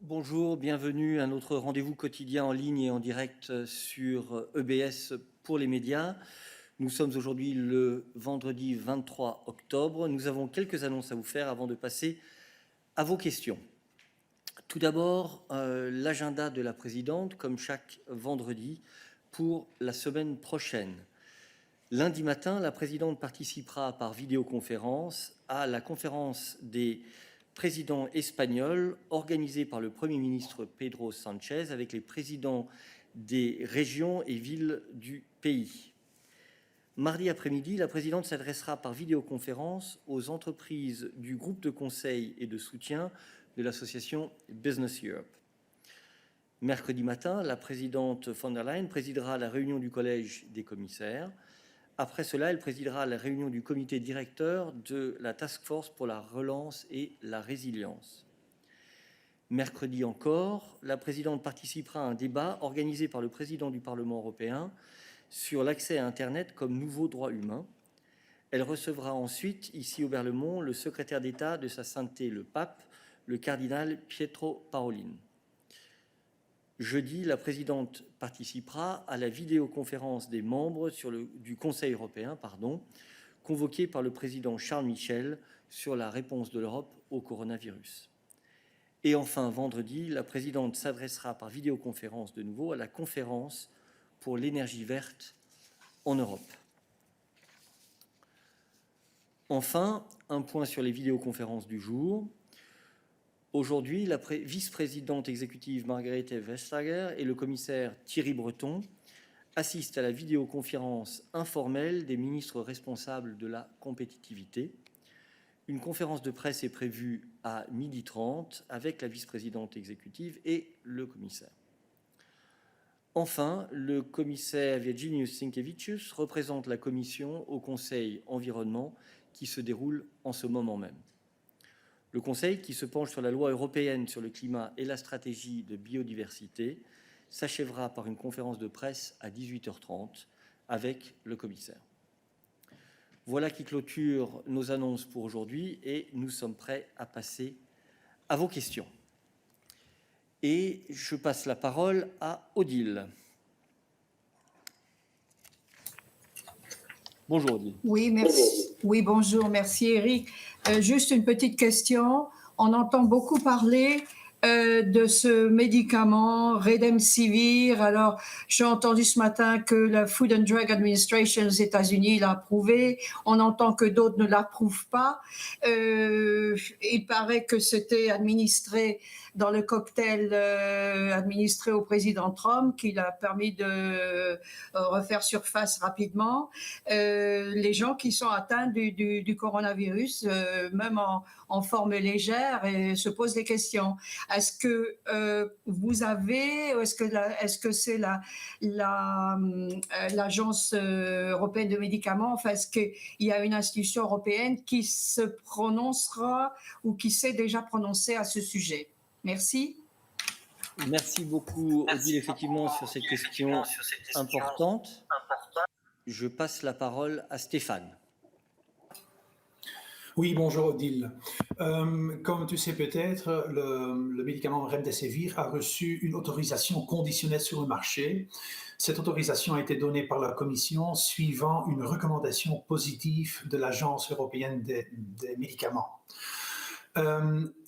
Bonjour, bienvenue à notre rendez-vous quotidien en ligne et en direct sur EBS pour les médias. Nous sommes aujourd'hui le vendredi 23 octobre. Nous avons quelques annonces à vous faire avant de passer à vos questions. Tout d'abord, l'agenda de la présidente, comme chaque vendredi, pour la semaine prochaine. Lundi matin, la présidente participera par vidéoconférence à la conférence des président espagnol organisé par le Premier ministre Pedro Sánchez avec les présidents des régions et villes du pays. Mardi après-midi, la présidente s'adressera par vidéoconférence aux entreprises du groupe de conseil et de soutien de l'association Business Europe. Mercredi matin, la présidente von der Leyen présidera la réunion du collège des commissaires. Après cela, elle présidera la réunion du comité directeur de la Task Force pour la relance et la résilience. Mercredi encore, la présidente participera à un débat organisé par le président du Parlement européen sur l'accès à Internet comme nouveau droit humain. Elle recevra ensuite, ici au Berlemont, le secrétaire d'État de Sa Sainteté le Pape, le cardinal Pietro Parolin. Jeudi, la présidente participera à la vidéoconférence des membres du Conseil européen, convoquée par le président Charles Michel sur la réponse de l'Europe au coronavirus. Et enfin, vendredi, la présidente s'adressera par vidéoconférence de nouveau à la conférence pour l'énergie verte en Europe. Enfin, un point sur les vidéoconférences du jour. Aujourd'hui, la vice-présidente exécutive Margrethe Vestager et le commissaire Thierry Breton assistent à la vidéoconférence informelle des ministres responsables de la compétitivité. Une conférence de presse est prévue à 12h30 avec la vice-présidente exécutive et le commissaire. Enfin, le commissaire Virginijus Sinkevicius représente la Commission au Conseil environnement qui se déroule en ce moment même. Le Conseil, qui se penche sur la loi européenne sur le climat et la stratégie de biodiversité, s'achèvera par une conférence de presse à 18h30 avec le commissaire. Voilà qui clôture nos annonces pour aujourd'hui et nous sommes prêts à passer à vos questions. Et je passe la parole à Odile. Bonjour Odile. Oui, merci. Oui, bonjour, merci Eric. Juste une petite question. On entend beaucoup parler de ce médicament Remdesivir. Alors, j'ai entendu ce matin que la Food and Drug Administration aux États-Unis l'a approuvé. On entend que d'autres ne l'approuvent pas. Il paraît que c'était administré dans le cocktail administré au président Trump, qui l'a permis de refaire surface rapidement. Les gens qui sont atteints du coronavirus, même en forme légère, se posent des questions. Est-ce que vous avez, est-ce que c'est l'Agence européenne de médicaments, enfin, est-ce qu'il y a une institution européenne qui se prononcera ou qui s'est déjà prononcée à ce sujet? Merci. Merci beaucoup, Odile, effectivement, sur cette question importante. Je passe la parole à Stéphane. Oui, bonjour Odile. Comme tu sais peut-être, le médicament Remdesivir a reçu une autorisation conditionnelle sur le marché. Cette autorisation a été donnée par la Commission suivant une recommandation positive de l'Agence européenne des médicaments.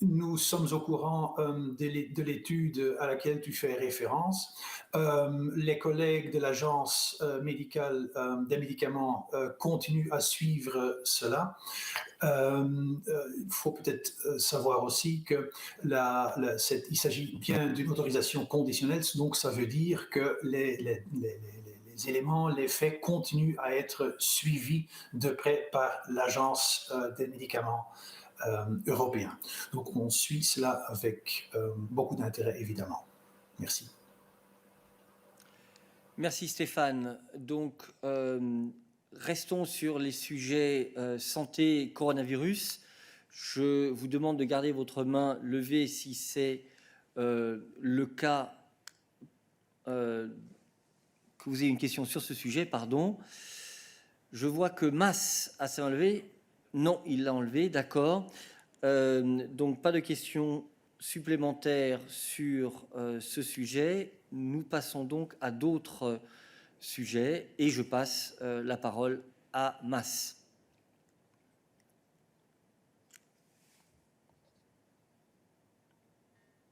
Nous sommes au courant de l'étude à laquelle tu fais référence. Les collègues de l'Agence médicale des médicaments continuent à suivre cela. Il faut peut-être savoir aussi que il s'agit bien d'une autorisation conditionnelle, donc ça veut dire que les éléments, les faits continuent à être suivis de près par l'Agence des médicaments européen. Donc on suit cela avec beaucoup d'intérêt, évidemment. Merci. Merci Stéphane. Donc, restons sur les sujets santé coronavirus. Je vous demande de garder votre main levée si c'est le cas, que vous ayez une question sur ce sujet, pardon. Je vois que Mas a sa main levée. Non, il l'a enlevé, d'accord. Donc, pas de questions supplémentaires sur ce sujet, nous passons donc à d'autres sujets et je passe la parole à Mas.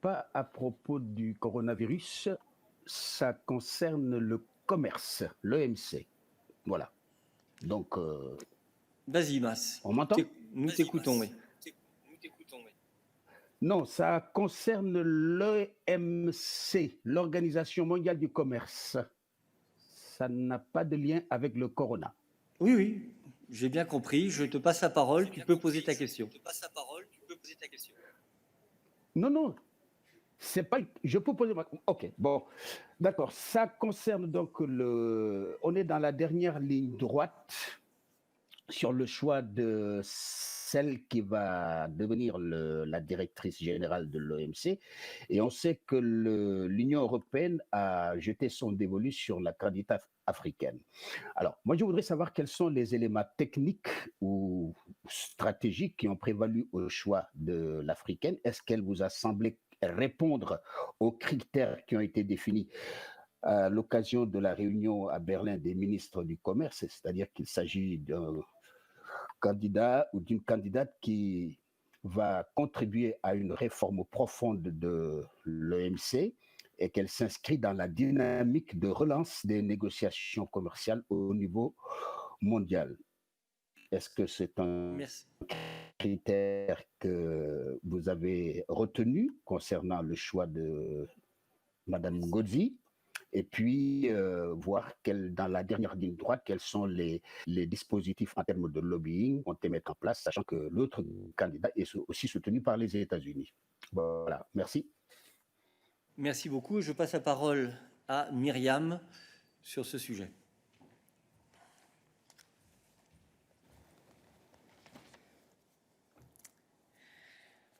Pas à propos du coronavirus, ça concerne le commerce, l'EMC. Voilà. Donc, vas-y, Mas. On m'entend? Nous t'écoutons, oui. Non, ça concerne l'EMC, l'Organisation mondiale du commerce. Ça n'a pas de lien avec le corona. Oui, oui, j'ai bien compris. Je te passe la parole. Tu peux poser ta question. Non, non. C'est pas. Je peux poser ma. Ok, bon, d'accord. Ça concerne donc on est dans la dernière ligne droite sur le choix de celle qui va devenir la directrice générale de l'OMC. Et on sait que l'Union européenne a jeté son dévolu sur la candidate africaine. Alors, moi, je voudrais savoir quels sont les éléments techniques ou stratégiques qui ont prévalu au choix de l'africaine. Est-ce qu'elle vous a semblé répondre aux critères qui ont été définis à l'occasion de la réunion à Berlin des ministres du commerce, c'est-à-dire qu'il s'agit d'un candidat ou d'une candidate qui va contribuer à une réforme profonde de l'EMC et qu'elle s'inscrit dans la dynamique de relance des négociations commerciales au niveau mondial. Est-ce que c'est un critère que vous avez retenu concernant le choix de Madame Godzi? Et puis voir dans la dernière ligne droite, quels sont les dispositifs en termes de lobbying qu'on peut mettre en place, sachant que l'autre candidat est aussi soutenu par les États-Unis. Voilà, merci. Merci beaucoup. Je passe la parole à Myriam sur ce sujet.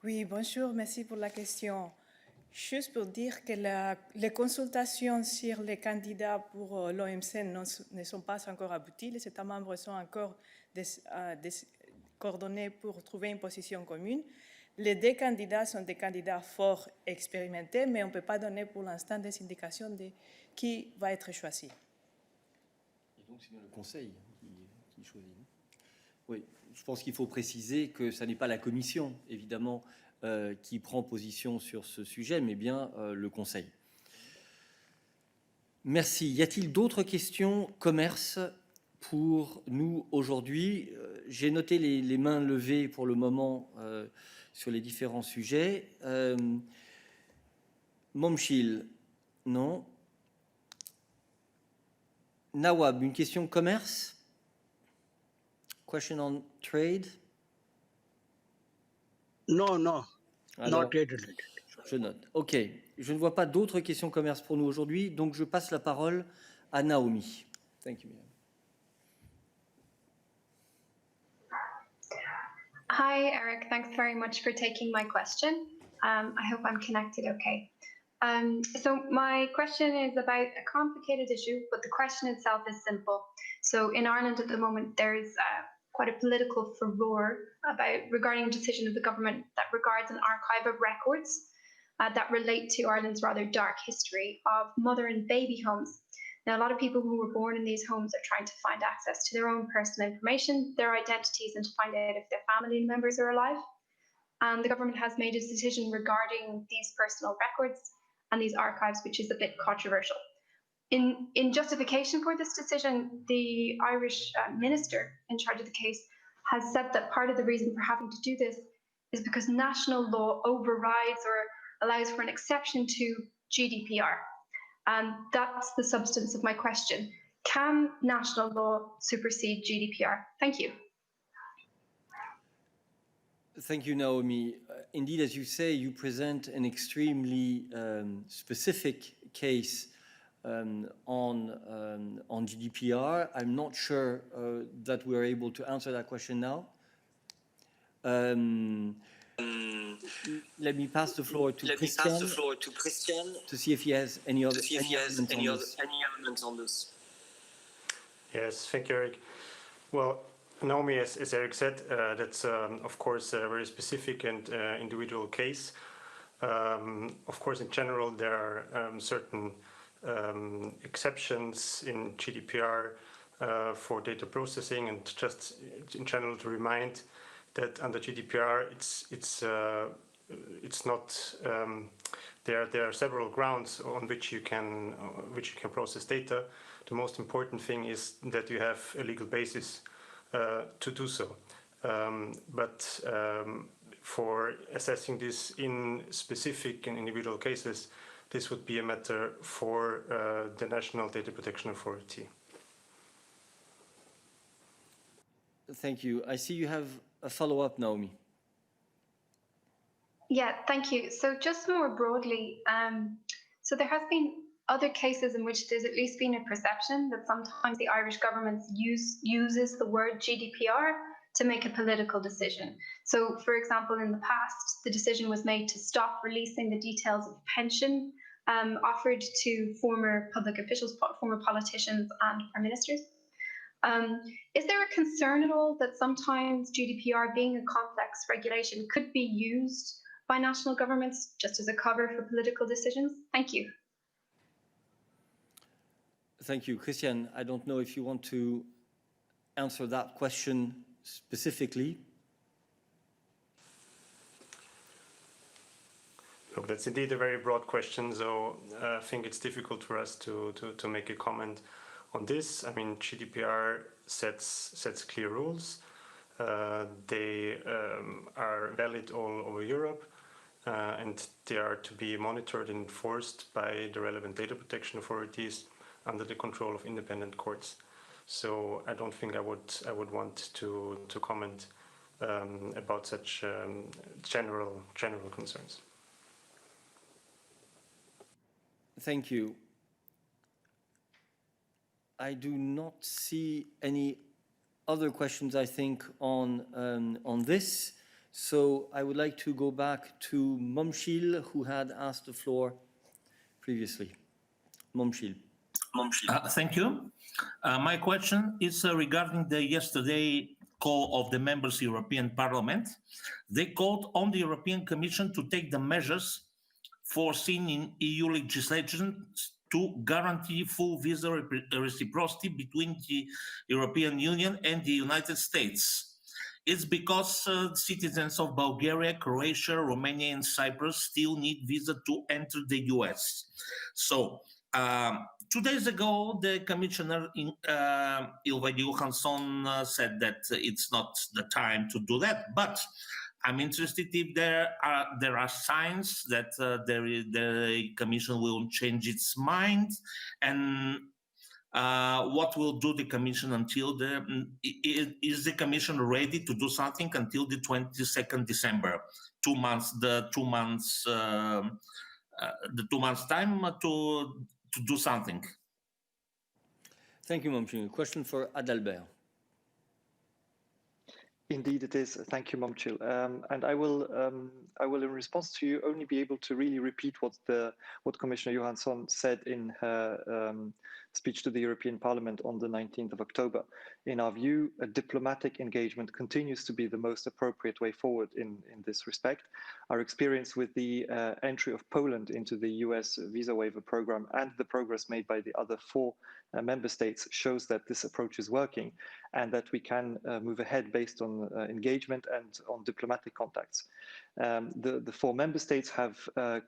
Oui, bonjour, merci pour la question. Juste pour dire que les consultations sur les candidats pour l'OMC ne sont pas encore abouties. Les États membres sont encore coordonnés pour trouver une position commune. Les deux candidats sont des candidats forts expérimentés, mais on ne peut pas donner pour l'instant des indications de qui va être choisi. Et donc c'est bien le Conseil qui choisit. Oui, je pense qu'il faut préciser que ce n'est pas la Commission, évidemment, qui prend position sur ce sujet, mais bien le Conseil. Merci. Y a-t-il d'autres questions commerce pour nous aujourd'hui? J'ai noté les mains levées pour le moment sur les différents sujets. Momchil, non. Nawab, une question commerce? Question on trade? Non, non. Alors, Not trade related. je note. OK. Je ne vois pas d'autres questions commerce pour nous aujourd'hui, donc je passe la parole à Naomi. Thank you, Miriam. Hi, Eric. Thanks very much for taking my question. I hope I'm connected okay. So my question is about a complicated issue, but the question itself is simple. So in Ireland at the moment, there's quite a political furore regarding a decision of the government that regards an archive of records that relate to Ireland's rather dark history of mother and baby homes. Now, a lot of people who were born in these homes are trying to find access to their own personal information, their identities, and to find out if their family members are alive. And the government has made a decision regarding these personal records and these archives, which is a bit controversial. In justification for this decision, the Irish minister in charge of the case has said that part of the reason for having to do this is because national law overrides or allows for an exception to GDPR. And that's the substance of my question. Can national law supersede GDPR? Thank you. Thank you, Naomi. Indeed, as you say, you present an extremely specific case on GDPR. I'm not sure that we're able to answer that question now. Let me pass the floor to Christian to see if he has any other elements on this. Yes, thank you, Eric. Well, Naomi, as Eric said, that's of course a very specific and individual case. Of course, in general, there are certain exceptions in GDPR for data processing, and just in general to remind that under GDPR, it's not. There are several grounds on which you can process data. The most important thing is that you have a legal basis to do so. But for assessing this in specific and individual cases, this would be a matter for the National Data Protection Authority. Thank you. I see you have a follow-up, Naomi. Yeah, thank you. So just more broadly, so there has been other cases in which there's at least been a perception that sometimes the Irish government uses the word GDPR to make a political decision. So, for example, in the past, the decision was made to stop releasing the details of pension offered to former public officials, former politicians and prime ministers. Is there a concern at all that sometimes GDPR, being a complex regulation, could be used by national governments just as a cover for political decisions? Thank you. Thank you. Christian, I don't know if you want to answer that question specifically. Look, that's indeed a very broad question, so I think it's difficult for us to make a comment on this. I mean, GDPR sets clear rules. They are valid all over Europe, and they are to be monitored and enforced by the relevant data protection authorities under the control of independent courts. So I don't think I would want to comment about such general concerns. Thank you. I do not see any other questions, I think, on this. So I would like to go back to Momchil, who had asked the floor previously. Momchil. Thank you. My question is regarding the yesterday call of the members of the European Parliament. They called on the European Commission to take the measures foreseen in EU legislation to guarantee full visa reciprocity between the European Union and the United States. It's because citizens of Bulgaria, Croatia, Romania, and Cyprus still need visa to enter the US. So 2 days ago, the Commissioner Ylva Johansson said that it's not the time to do that, but I'm interested if there are signs that the Commission will change its mind, and what will do the Commission until is the Commission ready to do something until the 22nd December? 2 months, the 2 months time to do something. Thank you, Momchil. Question for Adalbert. Indeed, it is. Thank you, Momchil. And I will, in response to you, only be able to really repeat what Commissioner Johansson said in her speech to the European Parliament on the 19th of October. In our view, a diplomatic engagement continues to be the most appropriate way forward in this respect. Our experience with the entry of Poland into the US visa waiver program and the progress made by the other 4 member states shows that this approach is working and that we can move ahead based on engagement and on diplomatic contacts. The 4 member states have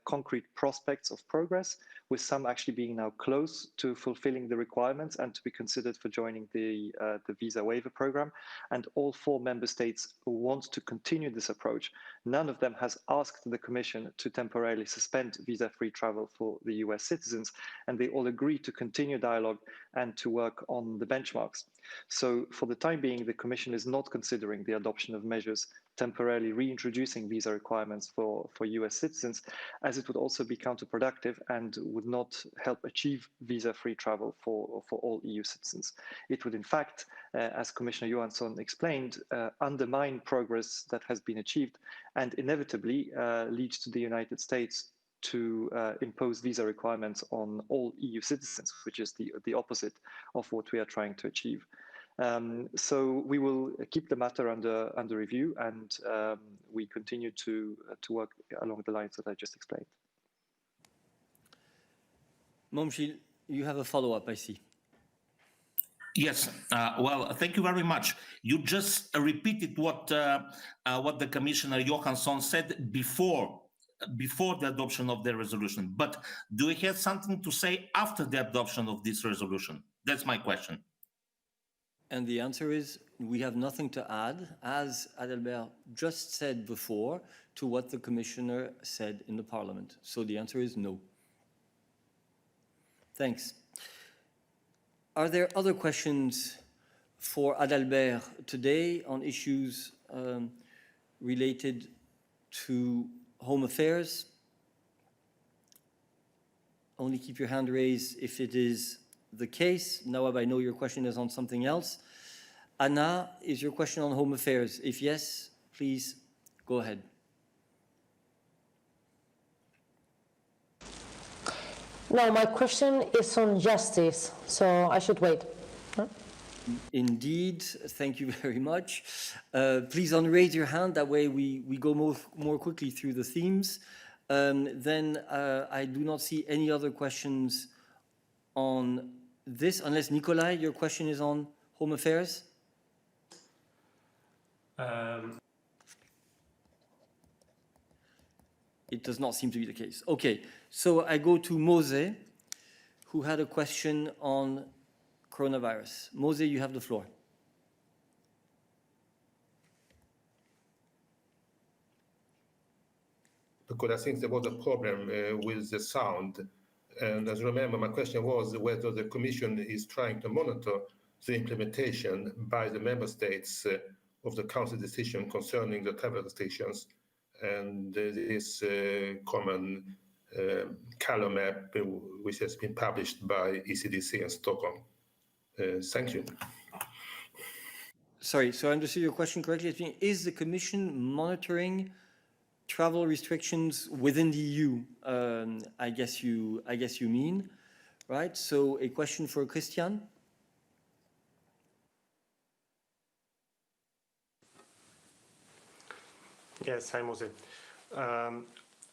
concrete prospects of progress, with some actually being now close to fulfilling the requirements and to be considered for joining the visa waiver program. And all 4 member states want to continue this approach. None of them has asked the Commission to temporarily suspend visa-free travel for the US citizens, and they all agree to continue dialogue and to work on the benchmarks. So for the time being, the Commission is not considering the adoption of measures temporarily reintroducing visa requirements for US citizens, as it would also be counterproductive and would not help achieve visa-free travel for all EU citizens. It would, in fact, as Commissioner Johansson explained, undermine progress that has been achieved and inevitably lead to the United States to impose visa requirements on all EU citizens, which is the opposite of what we are trying to achieve. So we will keep the matter under review, and we continue to work along the lines that I just explained. Momchil, you have a follow-up, I see. Yes, well, thank you very much. You just repeated what the Commissioner Johansson said before the adoption of the resolution. But do you have something to say after the adoption of this resolution? That's my question. And the answer is, we have nothing to add, as Adalbert just said before, to what the Commissioner said in the Parliament. So the answer is no. Thanks. Are there other questions for Adalbert today on issues related to home affairs? Only keep your hand raised if it is the case. Nawab, I know your question is on something else. Anna, is your question on home affairs? If yes, please go ahead. No, my question is on justice, so I should wait. Huh? Indeed, thank you very much. Please unraise your hand, that way we go more quickly through the themes. Then I do not see any other questions on this, unless Nikolai, your question is on home affairs? It does not seem to be the case. Okay, so I go to Mose, who had a question on coronavirus. Mose, you have the floor. Because I think there was a problem with the sound. And as you remember, my question was whether the Commission is trying to monitor the implementation by the member states of the Council decision concerning the travel restrictions and this common color map which has been published by ECDC in Stockholm. Thank you. Sorry, so I understood your question correctly. Is the Commission monitoring travel restrictions within the EU? I guess you mean, right? So a question for Christian. Yes, hi, Mose.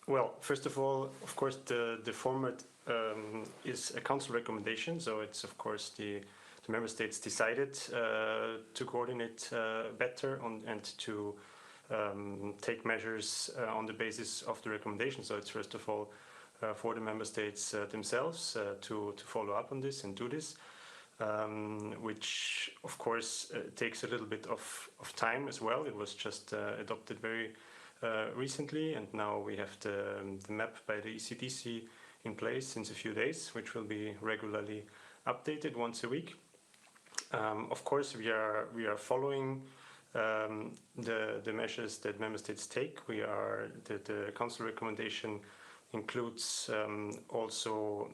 Well, first of all, of course, the format is a council recommendation, so it's, of course, the member states decided to coordinate better and to take measures on the basis of the recommendation. So it's, first of all, for the member states themselves to follow up on this and do this, which, of course, takes a little bit of time as well. It was just adopted very recently, and now we have the map by the ECDC in place since a few days, which will be regularly updated once a week. Of course, we are following the measures that member states take. The council recommendation includes also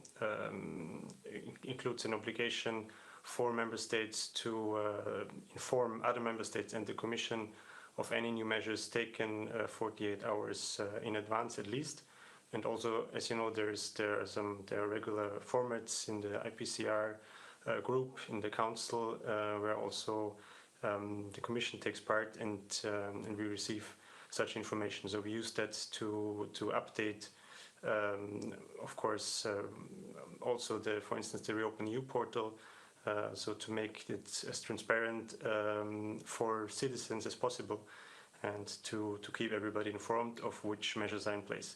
includes an obligation for member states to inform other member states and the Commission of any new measures taken 48 hours in advance at least. And also, as you know, there are regular formats in the IPCR group in the council where also the Commission takes part, and we receive such information. So we use that to update, of course, also for instance, the Reopen EU portal, so to make it as transparent for citizens as possible, and to keep everybody informed of which measures are in place.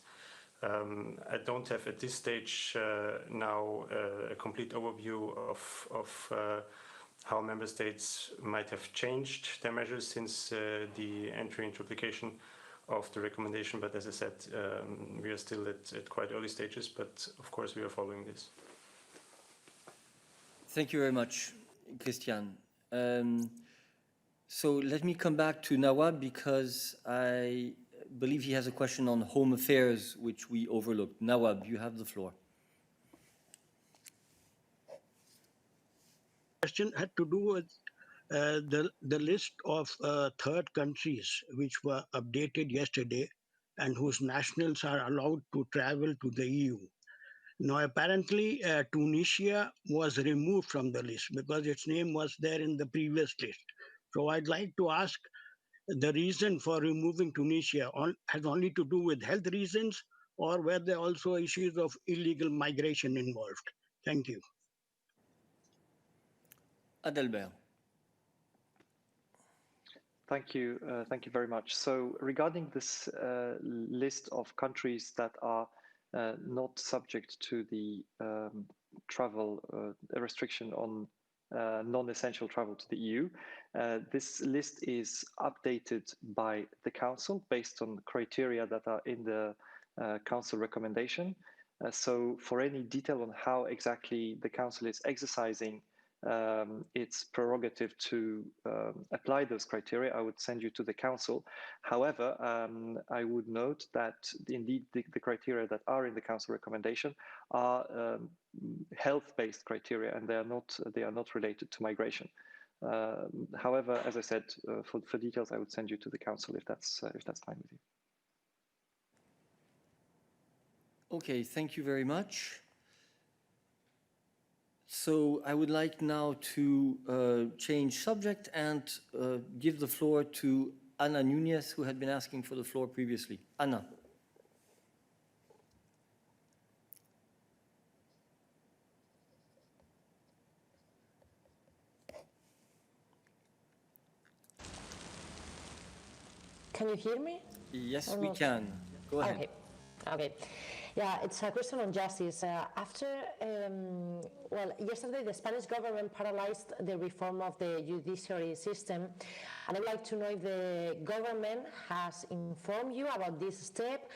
I don't have at this stage now a complete overview of how member states might have changed their measures since the entry into application of the recommendation. But as I said, we are still at quite early stages, but of course we are following this. Thank you very much, Christian. So let me come back to Nawab, because I believe he has a question on home affairs, which we overlooked. Nawab, you have the floor. Question had to do with the list of third countries which were updated yesterday and whose nationals are allowed to travel to the EU. Now, apparently, Tunisia was removed from the list because its name was there in the previous list. So I'd like to ask the reason for removing Tunisia has only to do with health reasons, or were there also issues of illegal migration involved? Thank you. Adalbert. Thank you very much. So regarding this list of countries that are not subject to the travel restriction on non-essential travel to the EU, this list is updated by the Council based on criteria that are in the Council recommendation. So for any detail on how exactly the Council is exercising its prerogative to apply those criteria, I would send you to the Council. However, I would note that indeed the criteria that are in the Council recommendation are health-based criteria, and they are not related to migration. However, as I said, for details, I would send you to the Council if that's fine with you. Okay, thank you very much. So I would like now to change subject and give the floor to Ana Nunez, who had been asking for the floor previously. Ana. Can you hear me? Yes, we can. Go ahead. Okay. Yeah, it's a question on justice. Yesterday the Spanish government paralyzed the reform of the judiciary system, and I'd like to know if the government has informed you about this step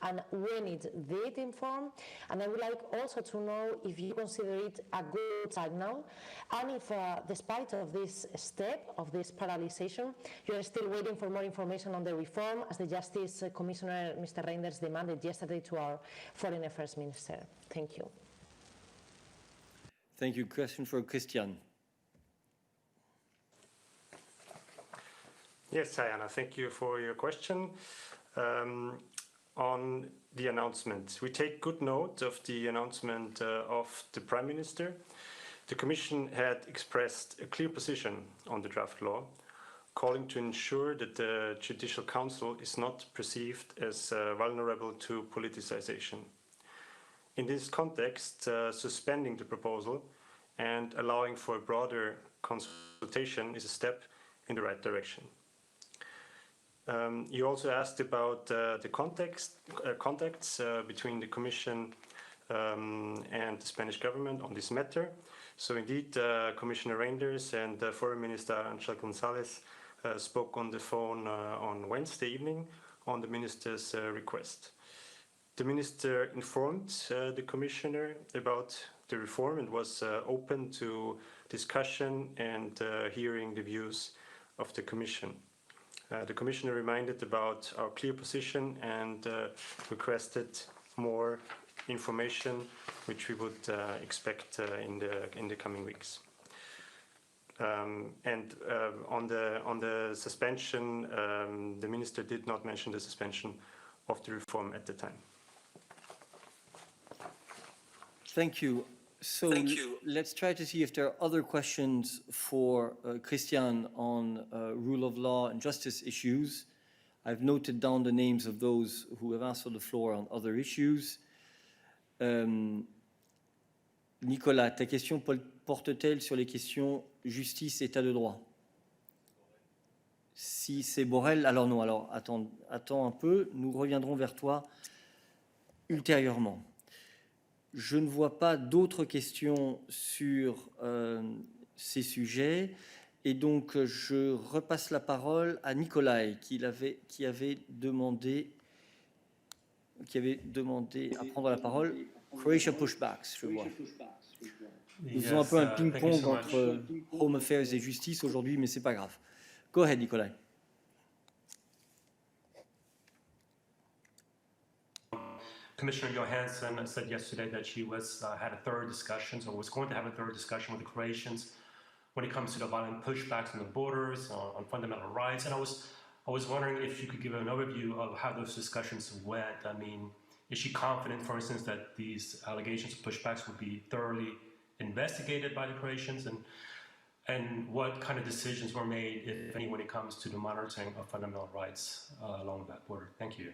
and when it did inform, and I would like also to know if you consider it a good signal, and if despite of this step, of this paralyzation, you are still waiting for more information on the reform, as the Justice Commissioner, Mr. Reinders, demanded yesterday to our Foreign Affairs Minister. Thank you. Thank you. Question for Christian. Yes, hi, Anna. Thank you for your question. On the announcement, we take good note of the announcement of the Prime Minister. The Commission had expressed a clear position on the draft law, calling to ensure that the Judicial Council is not perceived as vulnerable to politicization. In this context, suspending the proposal and allowing for a broader consultation is a step in the right direction. You also asked about the contacts between the Commission and the Spanish government on this matter. So indeed, Commissioner Reinders and Foreign Minister Ángel González spoke on the phone on Wednesday evening on the minister's request. The minister informed the commissioner about the reform and was open to discussion and hearing the views of the Commission. The Commissioner reminded about our clear position and requested more information, which we would expect in the coming weeks. On the suspension, the Minister did not mention the suspension of the reform at the time. Thank you. So let's try to see if there are other questions for Christian on rule of law and justice issues. I've noted down the names of those who have asked for the floor on other issues. Nicolas, ta question porte-t-elle sur les questions justice, état de droit? Si c'est Borrell, alors non, alors attends un peu, nous reviendrons vers toi ultérieurement. Je ne vois pas d'autres questions sur ces sujets et donc je repasse la parole à Nikolai qui avait demandé à prendre la parole. Croatia pushbacks, je vois. Nous faisons un peu un ping-pong entre Home Affairs et justice aujourd'hui, mais c'est pas grave. Go ahead, Nikolai. Commissioner Johansson said yesterday that she had a thorough discussion, or was going to have a thorough discussion with the Croatians when it comes to the violent pushbacks on the borders, on fundamental rights. And I was wondering if you could give an overview of how those discussions went. I mean, is she confident, for instance, that these allegations or pushbacks will be thoroughly investigated by the Croatians, and what kind of decisions were made, if any, when it comes to the monitoring of fundamental rights along that border? Thank you.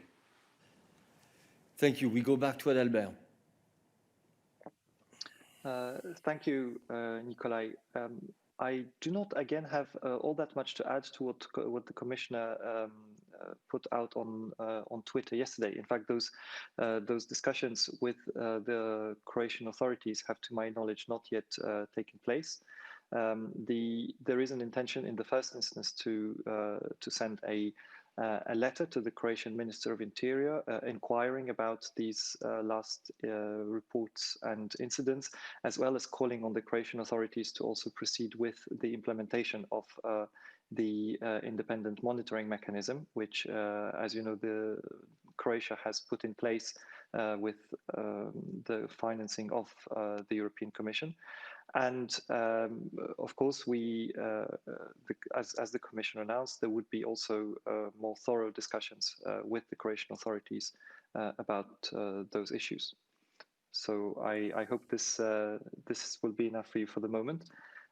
Thank you. We go back to Adalbert. Thank you, Nikolai. I do not, again, have all that much to add to what the Commissioner put out on Twitter yesterday. In fact, those discussions with the Croatian authorities have, to my knowledge, not yet taken place. There is an intention in the first instance to send a letter to the Croatian Minister of Interior inquiring about these last reports and incidents, as well as calling on the Croatian authorities to also proceed with the implementation of the independent monitoring mechanism, which, as you know, Croatia has put in place with the financing of the European Commission. And of course, as the Commission announced, there would be also more thorough discussions with the Croatian authorities about those issues. So I hope this will be enough for you for the moment.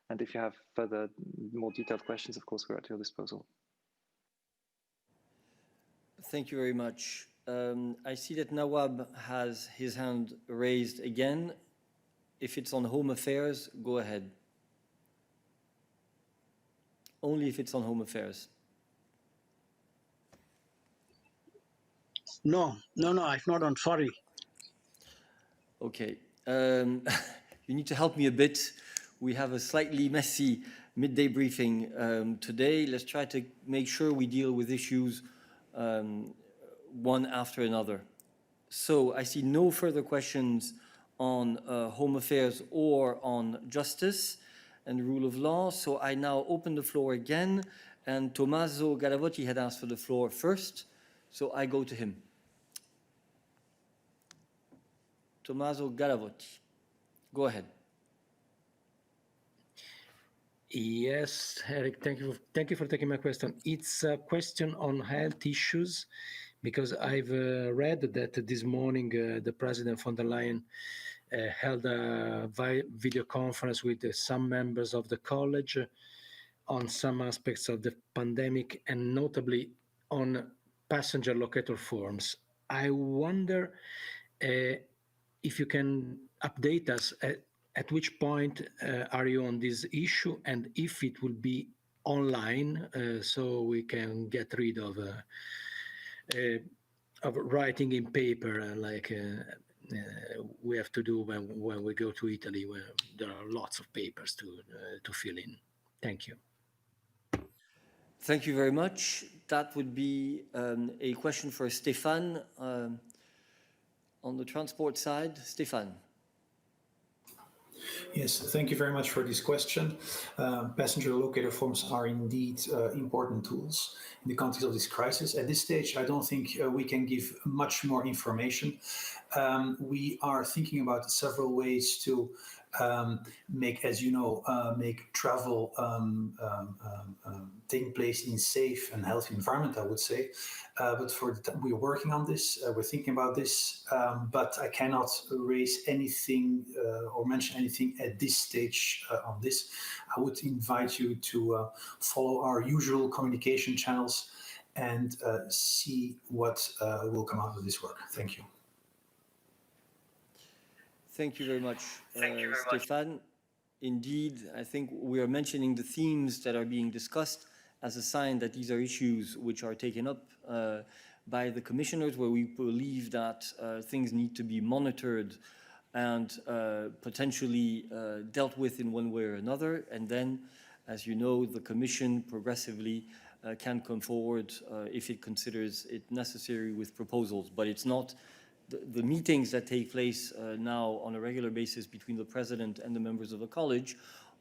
And if you have further, more detailed questions, of course, we're at your disposal. Thank you very much. I see that Nawab has his hand raised again. If it's on Home Affairs, go ahead. Only if it's on Home Affairs. No, it's not on, sorry. Okay. You need to help me a bit. We have a slightly messy midday briefing today. Let's try to make sure we deal with issues one after another. So I see no further questions on Home Affairs or on justice and rule of law. So I now open the floor again, and Tommaso Galavotti had asked for the floor first, so I go to him. Tommaso Galavotti, go ahead. Yes, Eric, thank you for taking my question. It's a question on health issues, because I've read that this morning the President von der Leyen held a video conference with some members of the college on some aspects of the pandemic, and notably on passenger locator forms. I wonder if you can update us at which point are you on this issue, and if it will be online so we can get rid of writing in paper like we have to do when we go to Italy, where there are lots of papers to fill in. Thank you. Thank you very much. That would be a question for Stéphane on the transport side. Stéphane. Yes, thank you very much for this question. Passenger locator forms are indeed important tools in the context of this crisis. At this stage, I don't think we can give much more information. We are thinking about several ways to make, as you know, make travel taking place in safe and healthy environment, I would say. But we're working on this, we're thinking about this, but I cannot raise anything or mention anything at this stage on this. I would invite you to follow our usual communication channels and see what will come out of this work. Thank you. Thank you very much, Stéphane. Indeed, I think we are mentioning the themes that are being discussed as a sign that these are issues which are taken up by the commissioners, where we believe that things need to be monitored and potentially dealt with in one way or another. And then, as you know, the Commission progressively can come forward if it considers it necessary with proposals. But it's not the meetings that take place now on a regular basis between the President and the members of the College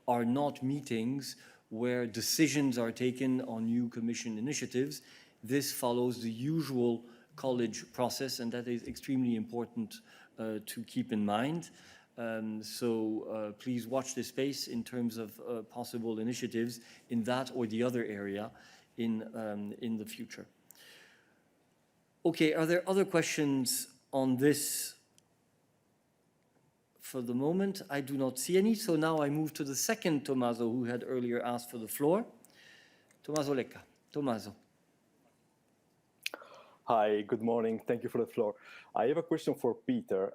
are not meetings where decisions are taken on new Commission initiatives. This follows the usual College process, and that is extremely important to keep in mind. So please watch this space in terms of possible initiatives in that or the other area in the future. Okay, are there other questions on this for the moment. I do not see any, so now I move to the second Tommaso who had earlier asked for the floor. Tommaso Lecca. Tommaso. Hi, good morning. Thank you for the floor. I have a question for Peter.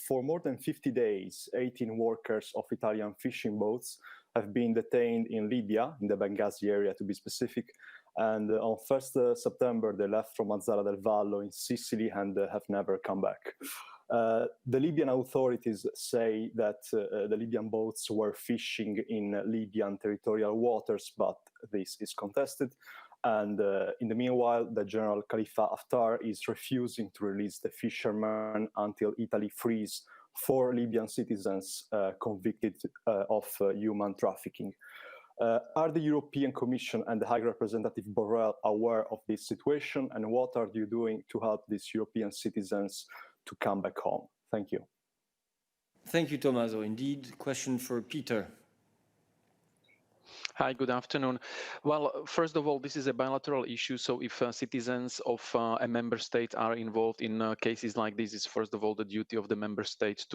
For more than 50 days, 18 workers of Italian fishing boats have been detained in Libya, in the Benghazi area to be specific. And on 1st September, they left from Mazara del Vallo in Sicily and have never come back. The Libyan authorities say that the Libyan boats were fishing in Libyan territorial waters, but this is contested. And in the meanwhile, the General Khalifa Haftar is refusing to release the fishermen until Italy frees 4 Libyan citizens convicted of human trafficking. Are the European Commission and the High Representative Borrell aware of this situation? And what are you doing to help these European citizens to come back home? Thank you. Thank you, Tommaso. Indeed, question for Peter. Hi, good afternoon. Well, first of all, this is a bilateral issue. So if citizens of a member state are involved in cases like this, it's first of all the duty of the member state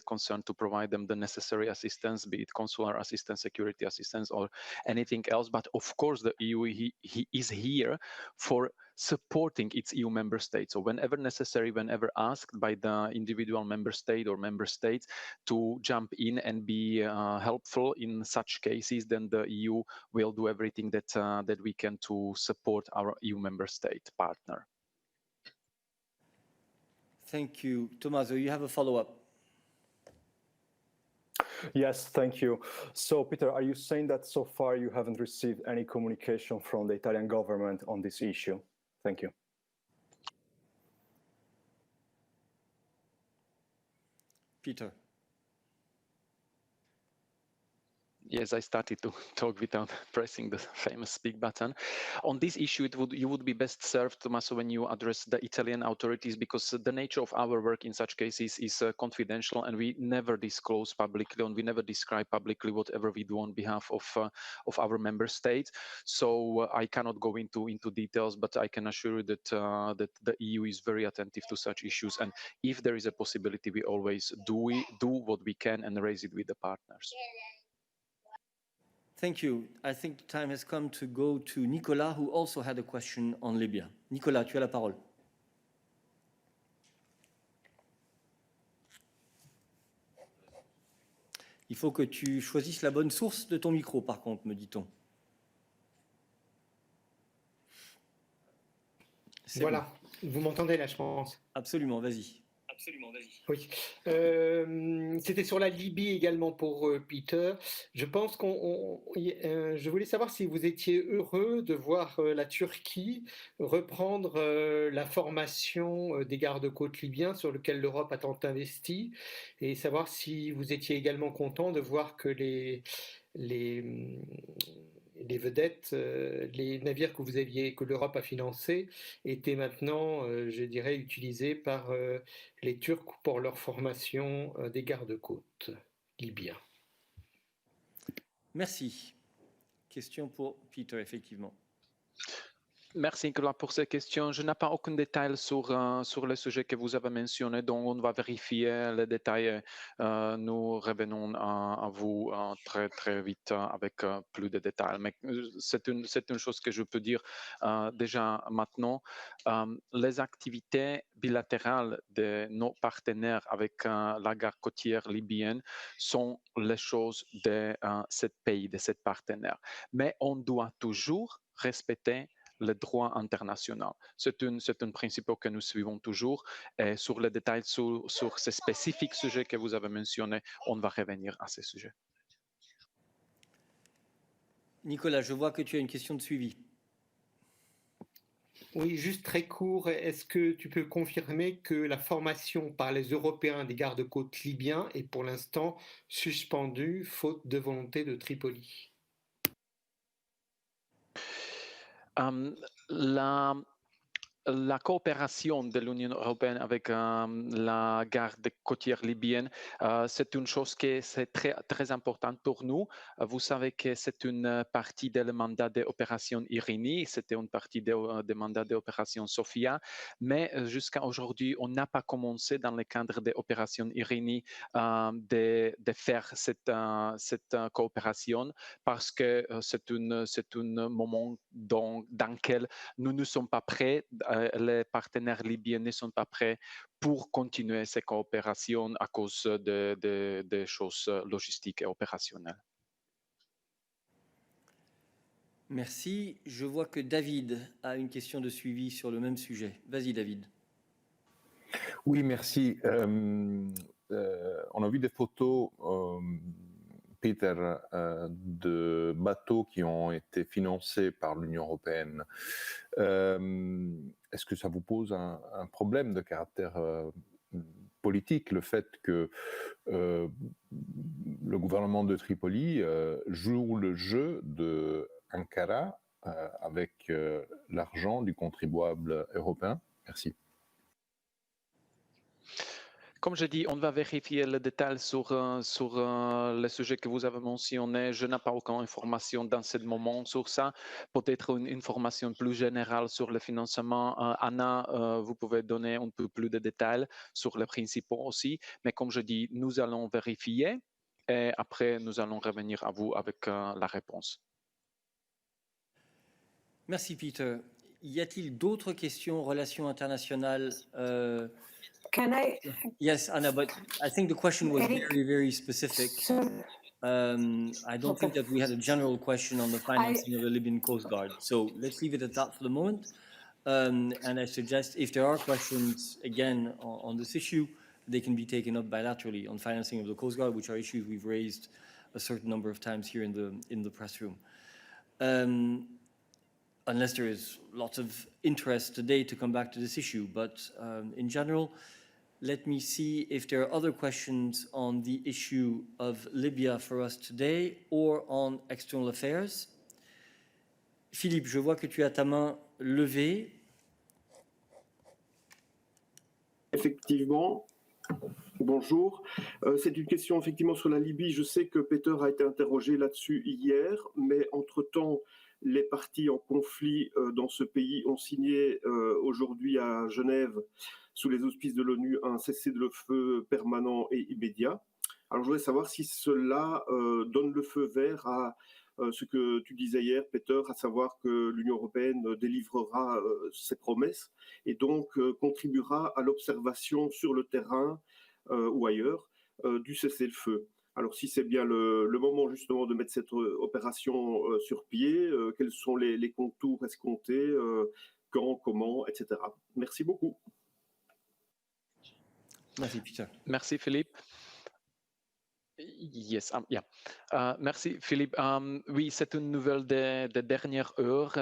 concerned to provide them the necessary assistance, be it consular assistance, security assistance, or anything else. But of course, the EU he is here for supporting its EU member states. So whenever necessary, whenever asked by the individual member state or member states to jump in and be helpful in such cases, then the EU will do everything that we can to support our EU member state partner. Thank you. Tommaso, you have a follow-up. Yes, thank you. So, Peter, are you saying that so far you haven't received any communication from the Italian government on this issue? Thank you. Peter. Yes, I started to talk without pressing the famous speak button. On this issue, you would be best served, Tommaso, when you address the Italian authorities, because the nature of our work in such cases is confidential, and we never disclose publicly, and we never describe publicly whatever we do on behalf of our member states. So I cannot go into details, but I can assure you that that the EU is very attentive to such issues, and if there is a possibility, we always do what we can and raise it with the partners. Thank you. I think the time has come to go to Nicolas, who also had a question on Libya. Nicolas, tu as la parole. Il faut que tu choisisses la bonne source de ton micro, par contre, me dit-on. Voilà, bon. Vous m'entendez là, je pense. Absolument, vas-y. Oui. C'était sur la Libye également pour Peter. Je pense je voulais savoir si vous étiez heureux de voir la Turquie reprendre la formation des gardes-côtes libyens sur lequel l'Europe a tant investi, et savoir si vous étiez également content de voir que les vedettes, les navires que l'Europe a financés étaient maintenant, je dirais, utilisés par les Turcs pour leur formation des gardes-côtes libyens. Merci. Question pour Peter, effectivement. Merci Nicolas pour ces questions. Je n'ai pas aucun détail sur le sujet que vous avez mentionné, donc on va vérifier les détails. Nous revenons à vous très très vite avec plus de détails. Mais c'est une chose que je peux dire déjà maintenant. Les activités bilatérales de nos partenaires avec la garde côtière libyenne sont les choses de ce pays, de ce partenaire. Mais on doit toujours respecter le droit international. C'est un principe que nous suivons toujours. Et sur les détails sur ces spécifiques sujets que vous avez mentionnés, on va revenir à ces sujets. Nicolas, je vois que tu as une question de suivi. Oui, juste très court. Est-ce que tu peux confirmer que la formation par les Européens des gardes-côtes libyens est pour l'instant suspendue, faute de volonté de Tripoli ? la coopération de l'Union européenne avec la garde côtière libyenne, c'est une chose qui est très, très importante pour nous. Vous savez que c'est une partie du mandat de l'opération Irini, c'était une partie du mandat de l'opération Sophia, mais jusqu'à aujourd'hui, on n'a pas commencé dans le cadre de l'opération Irini de faire cette coopération parce que c'est un moment dans lequel nous ne sommes pas prêts, les partenaires libyens ne sont pas prêts pour continuer ces coopérations à cause de choses logistiques et opérationnelles. Merci. Je vois que David a une question de suivi sur le même sujet. Vas-y, David. Oui, merci. On a vu des photos, Peter, de bateaux qui ont été financés par l'Union européenne. Est-ce que ça vous pose un problème de caractère politique, le fait que le gouvernement de Tripoli joue le jeu de Ankara avec l'argent du contribuable européen? Merci. Comme je dis, on va vérifier le détail sur le sujet que vous avez mentionné. Je n'ai pas aucune information dans ce moment sur ça. Peut-être une information plus générale sur le financement. Anna, vous pouvez donner un peu plus de détails sur les principaux aussi. Mais comme je dis, nous allons vérifier et après, nous allons revenir à vous avec la réponse. Merci, Peter. Y a-t-il d'autres questions en relations internationales Can I? Yes, Anna, but I think the question was Eric, very, very specific. I don't think that we had a general question on the financing of the Libyan Coast Guard. So let's leave it at that for the moment. And I suggest if there are questions, again, on this issue, they can be taken up bilaterally on financing of the Coast Guard, which are issues we've raised a certain number of times here in the press room. Unless there is lots of interest today to come back to this issue. But in general, let me see if there are other questions on the issue of Libya for us today or on external affairs. Philippe, je vois que tu as ta main levée. Effectivement. Bonjour. C'est une question effectivement sur la Libye. Je sais que Peter a été interrogé là-dessus hier, mais entre-temps, les parties en conflit dans ce pays ont signé aujourd'hui à Genève, sous les auspices de l'ONU, un cessez-le-feu permanent et immédiat. Alors je voudrais savoir si cela donne le feu vert à ce que tu disais hier, Peter, à savoir que l'Union européenne délivrera ses promesses et donc contribuera à l'observation sur le terrain ou ailleurs du cessez-le-feu. Alors si c'est bien le moment justement de mettre cette opération sur pied, quels sont les contours escomptés, quand, comment, etc. Merci beaucoup. Merci, Peter. Merci, Philippe. Yes, yeah. Merci, Philippe. Oui, c'est une nouvelle des dernières heures.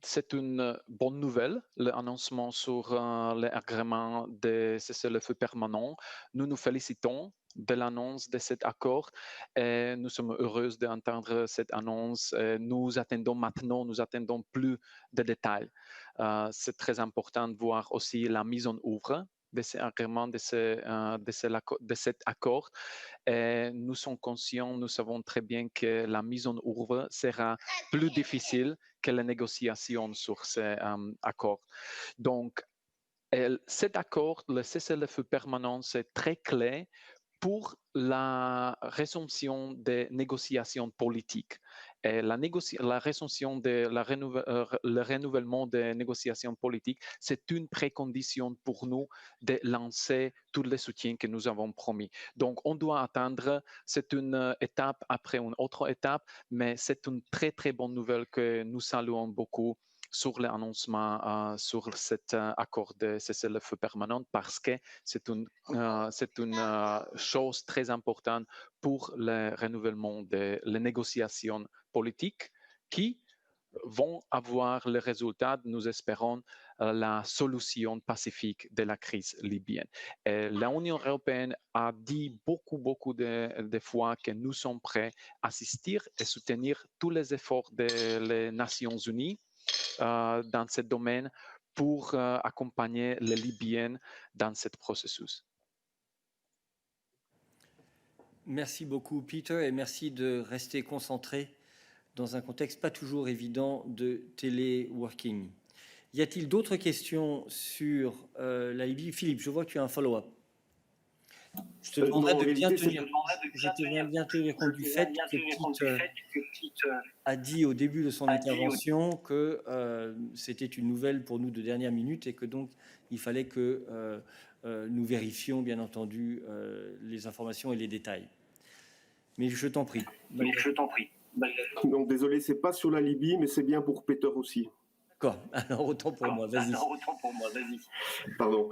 C'est une bonne nouvelle, l'annoncement sur l'agrément de cessez-le-feu permanent. Nous nous félicitons de l'annonce de cet accord et nous sommes heureux d'entendre cette annonce. Nous attendons plus de détails. C'est très important de voir aussi la mise en œuvre de cet agrément, de cet accord. Et nous sommes conscients, nous savons très bien que la mise en œuvre sera plus difficile que les négociations sur cet accord. Donc, cet accord, le cessez-le-feu permanent, c'est très clé pour la résumption des négociations politiques. Et la résumption le renouvellement des négociations politiques, c'est une précondition pour nous de lancer tous les soutiens que nous avons promis. Donc, on doit attendre, c'est une étape après une autre étape, mais c'est une très, très bonne nouvelle que nous saluons beaucoup sur l'annoncement sur cet accord de cessez-le-feu permanent parce que c'est une chose très importante pour le renouvellement des négociations politiques qui vont avoir le résultat, nous espérons, la solution pacifique de la crise libyenne. Et l'Union européenne a dit beaucoup de fois que nous sommes prêts à assister et soutenir tous les efforts des Nations unies dans ce domaine pour accompagner les Libyens dans ce processus. Merci beaucoup, Peter, et merci de rester concentré dans un contexte pas toujours évident de téléworking. Y a-t-il d'autres questions sur la Libye? Philippe, je vois que tu as un follow-up. Je te demanderai de bien tenir compte du fait que Pete a dit au début de son intervention que c'était une nouvelle pour nous de dernière minute et que donc il fallait que nous vérifions bien entendu les informations et les détails. Mais je t'en prie. Donc désolé, c'est pas sur la Libye, mais c'est bien pour Peter aussi. D'accord, alors autant pour moi, vas-y. Pardon,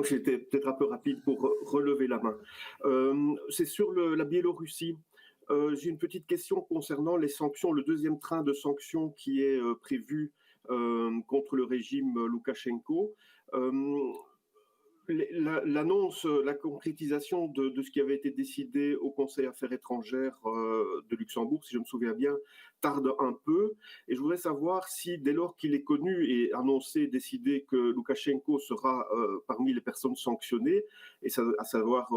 j'étais peut-être un peu rapide pour relever la main. C'est sur la Biélorussie. J'ai une petite question concernant les sanctions, le deuxième train de sanctions qui est prévu contre le régime Loukachenko. L'annonce, la concrétisation de ce qui avait été décidé au Conseil Affaires étrangères de Luxembourg, si je me souviens bien, tarde un peu. Et je voudrais savoir si, dès lors qu'il est connu et annoncé, décidé que Loukachenko sera parmi les personnes sanctionnées, et à savoir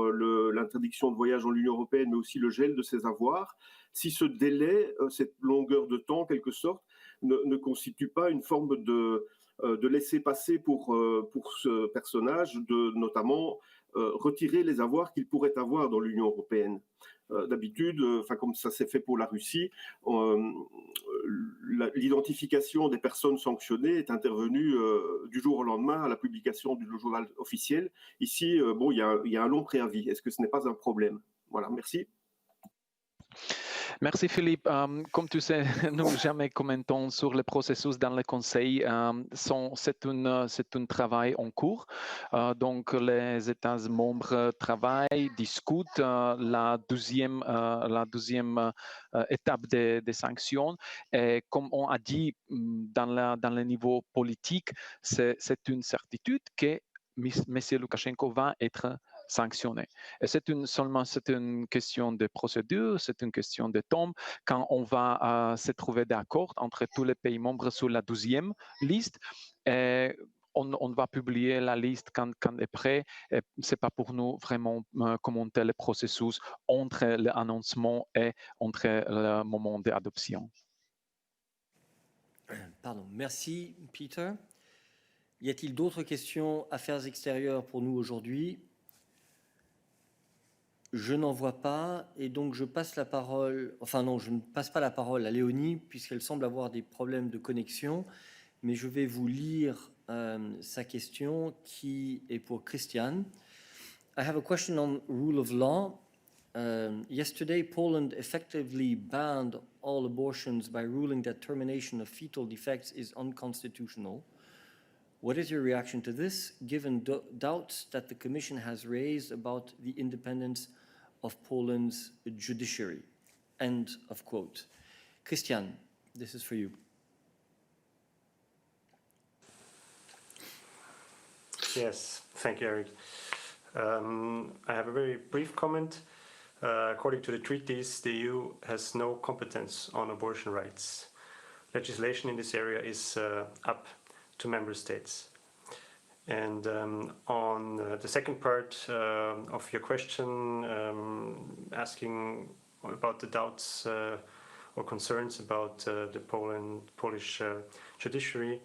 l'interdiction de voyage en l'Union européenne, mais aussi le gel de ses avoirs, si ce délai, cette longueur de temps, en quelque sorte, ne constitue pas une forme de laisser passer pour ce personnage, de notamment retirer les avoirs qu'il pourrait avoir dans l'Union européenne. D'habitude, comme ça s'est fait pour la Russie, l'identification des personnes sanctionnées est intervenue du jour au lendemain à la publication du journal officiel. Ici, il y a un long préavis. Est-ce que ce n'est pas un problème? Voilà, merci. Merci Philippe. Comme tu sais, nous jamais commentons sur le processus dans le Conseil. C'est un travail en cours. Donc les États membres travaillent, discutent la deuxième étape des sanctions. Et comme on a dit dans le niveau politique, c'est une certitude que M. Loukachenko va être sanctionné. Et c'est une question de procédure, c'est une question de temps. Quand on va se trouver d'accord entre tous les pays membres sur la 12e liste, on va publier la liste quand est prêt. Ce n'est pas pour nous vraiment commenter le processus entre l'annoncement et entre le moment d'adoption. Pardon. Merci, Peter. Y a-t-il d'autres questions affaires extérieures pour nous aujourd'hui? Je n'en vois pas, et donc je passe la parole, enfin non, je ne passe pas la parole à Léonie, puisqu'elle semble avoir des problèmes de connexion, mais je vais vous lire sa question qui est pour Christian. I have a question on rule of law. Yesterday, Poland effectively banned all abortions by ruling that termination of fetal defects is unconstitutional. What is your reaction to this, given doubts that the Commission has raised about the independence of Poland's judiciary? End of quote. Christian, this is for you. Yes, thank you, Eric. I have a very brief comment. According to the treaties, the EU has no competence on abortion rights. Legislation in this area is up to member states. And on the second part of your question, asking about the doubts or concerns about the Polish judiciary,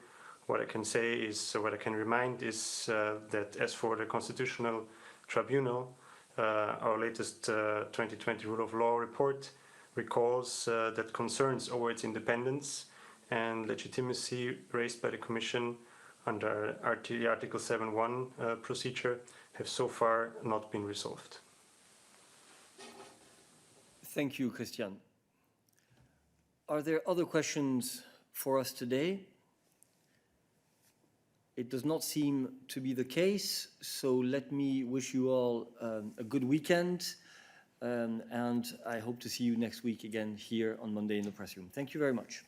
what I can say is, what I can remind is that as for the Constitutional Tribunal, our latest 2020 Rule of Law report recalls that concerns over its independence and legitimacy raised by the Commission under Article 7.1 procedure have so far not been resolved. Thank you, Christian. Are there other questions for us today? It does not seem to be the case, so let me wish you all a good weekend, and I hope to see you next week again here on Monday in the press room. Thank you very much.